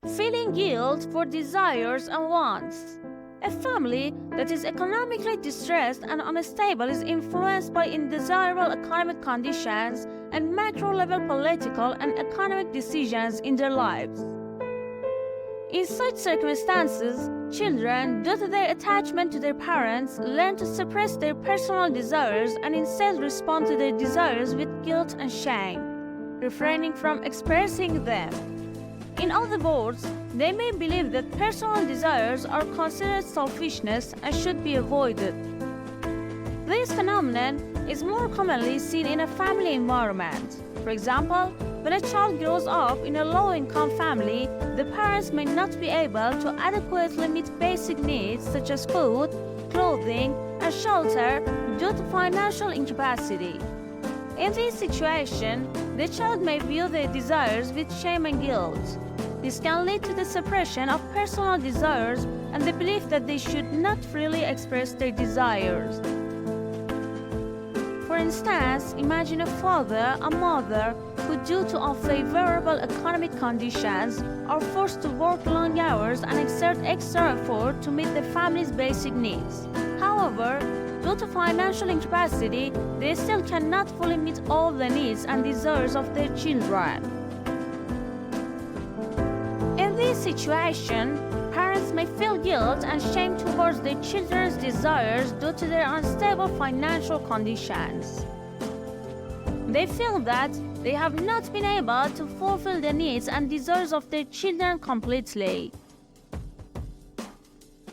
Feeling guilt for desires and wants. A family that is economically distressed and unstable is influenced by undesirable economic conditions and macro-level political and economic decisions in their lives. In such circumstances, children, due to their attachment to their parents, learn to suppress their personal desires and instead respond to their desires with guilt and shame, refraining from expressing them. In other words, they may believe that personal desires are considered selfishness and should be avoided. This phenomenon is more commonly seen in a family environment. For example, when a child grows up in a low-income family, the parents may not be able to adequately meet basic needs such as food, clothing, and shelter due to financial incapacity. In this situation, the child may view their desires with shame and guilt. This can lead to the suppression of personal desires and the belief that they should not freely express their desires. For instance, imagine a father or mother who, due to unfavorable economic conditions, are forced to work long hours and exert extra effort to meet the family's basic needs. However, due to financial incapacity, they still cannot fully meet all the needs and desires of their children. In this situation, parents may feel guilt and shame towards their children's desires due to their unstable financial conditions. They feel that they have not been able to fulfill the needs and desires of their children completely.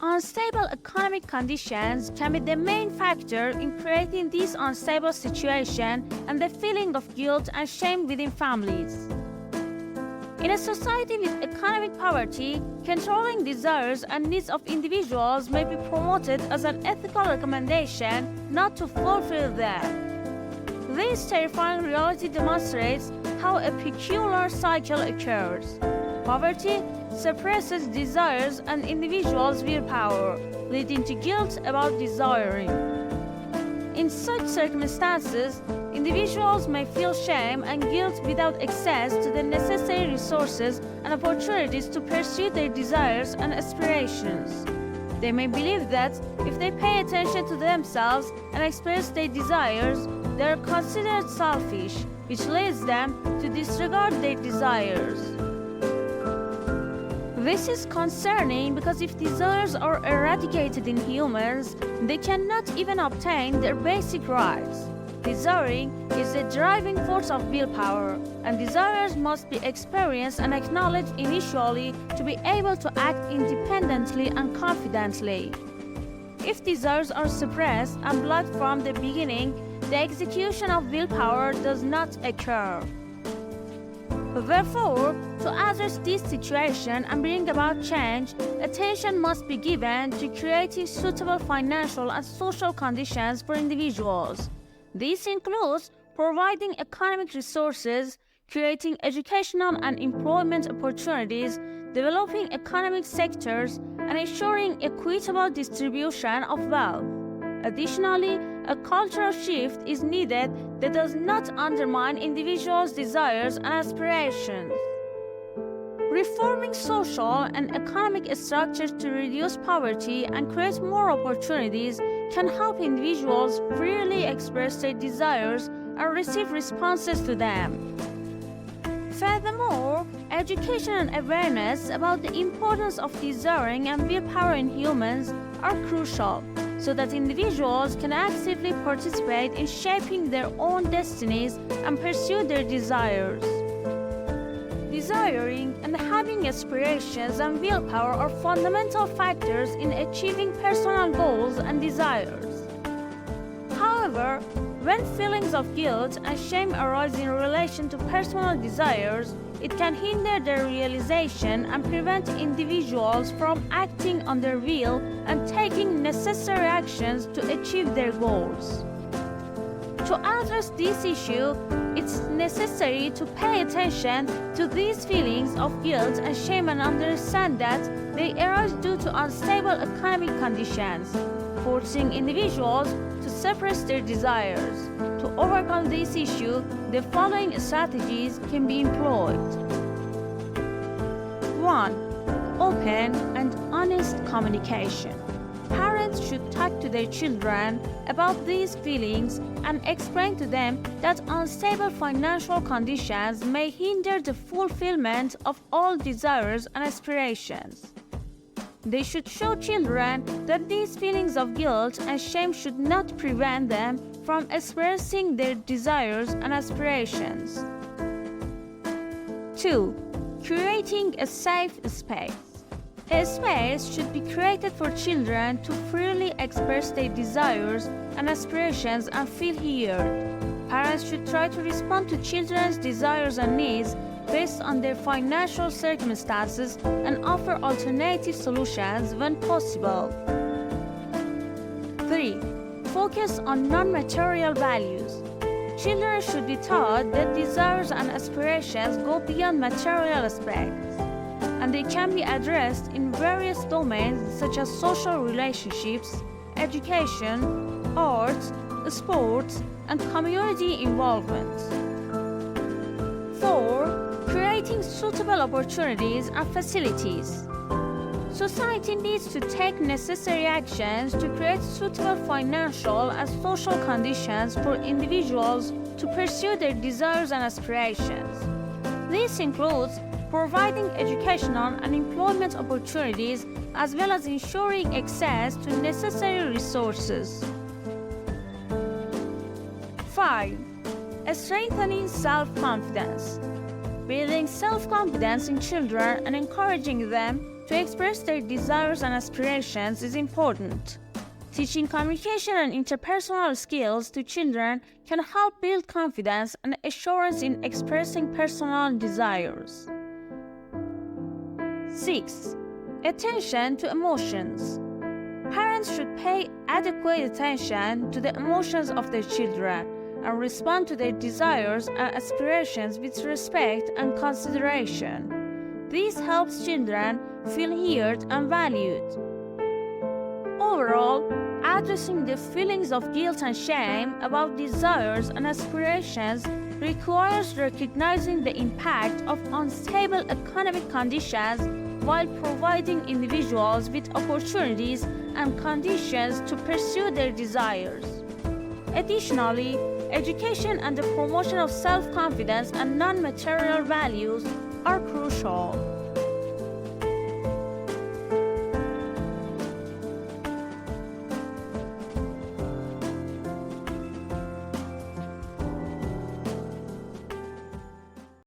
Unstable economic conditions can be the main factor in creating this unstable situation and the feeling of guilt and shame within families. In a society with economic poverty, controlling desires and needs of individuals may be promoted as an ethical recommendation not to fulfill them. This terrifying reality demonstrates how a peculiar cycle occurs. Poverty suppresses desires and individuals' willpower, leading to guilt about desiring. In such circumstances, individuals may feel shame and guilt without access to the necessary resources and opportunities to pursue their desires and aspirations. They may believe that if they pay attention to themselves and express their desires, they are considered selfish, which leads them to disregard their desires. This is concerning because if desires are eradicated in humans, they cannot even obtain their basic rights. Desiring is the driving force of willpower, and desires must be experienced and acknowledged initially to be able to act independently and confidently. If desires are suppressed and blocked from the beginning, the execution of willpower does not occur. Therefore, to address this situation and bring about change, attention must be given to creating suitable financial and social conditions for individuals. This includes providing economic resources, creating educational and employment opportunities, developing economic sectors, and ensuring equitable distribution of wealth. Additionally, a cultural shift is needed that does not undermine individuals' desires and aspirations. Reforming social and economic structures to reduce poverty and create more opportunities can help individuals freely express their desires and receive responses to them. Furthermore, education and awareness about the importance of desiring and willpower in humans are crucial, so that individuals can actively participate in shaping their own destinies and pursue their desires. Desiring and having aspirations and willpower are fundamental factors in achieving personal goals and desires. However, when feelings of guilt and shame arise in relation to personal desires, it can hinder their realization and prevent individuals from acting on their will and taking necessary actions to achieve their goals. To address this issue, it's necessary to pay attention to these feelings of guilt and shame and understand that they arise due to unstable economic conditions, forcing individuals to suppress their desires. To overcome this issue, the following strategies can be employed. 1. Open and honest communication. Parents should talk to their children about these feelings and explain to them that unstable financial conditions may hinder the fulfillment of all desires and aspirations. They should show children that these feelings of guilt and shame should not prevent them from expressing their desires and aspirations. 2. Creating a safe space. A space should be created for children to freely express their desires and aspirations and feel heard. Parents should try to respond to children's desires and needs based on their financial circumstances and offer alternative solutions when possible. 3. Focus on non-material values. Children should be taught that desires and aspirations go beyond material aspects, and they can be addressed in various domains such as social relationships, education, arts, sports, and community involvement. 4. Creating suitable opportunities and facilities. Society needs to take necessary actions to create suitable financial and social conditions for individuals to pursue their desires and aspirations. This includes providing educational and employment opportunities as well as ensuring access to necessary resources. 5. Strengthening self-confidence. Building self-confidence in children and encouraging them to express their desires and aspirations is important. Teaching communication and interpersonal skills to children can help build confidence and assurance in expressing personal desires. 6. Attention to emotions. Parents should pay adequate attention to the emotions of their children and respond to their desires and aspirations with respect and consideration. This helps children feel heard and valued. Overall, addressing the feelings of guilt and shame about desires and aspirations requires recognizing the impact of unstable economic conditions while providing individuals with opportunities and conditions to pursue their desires. Additionally, education and the promotion of self-confidence and non-material values are crucial.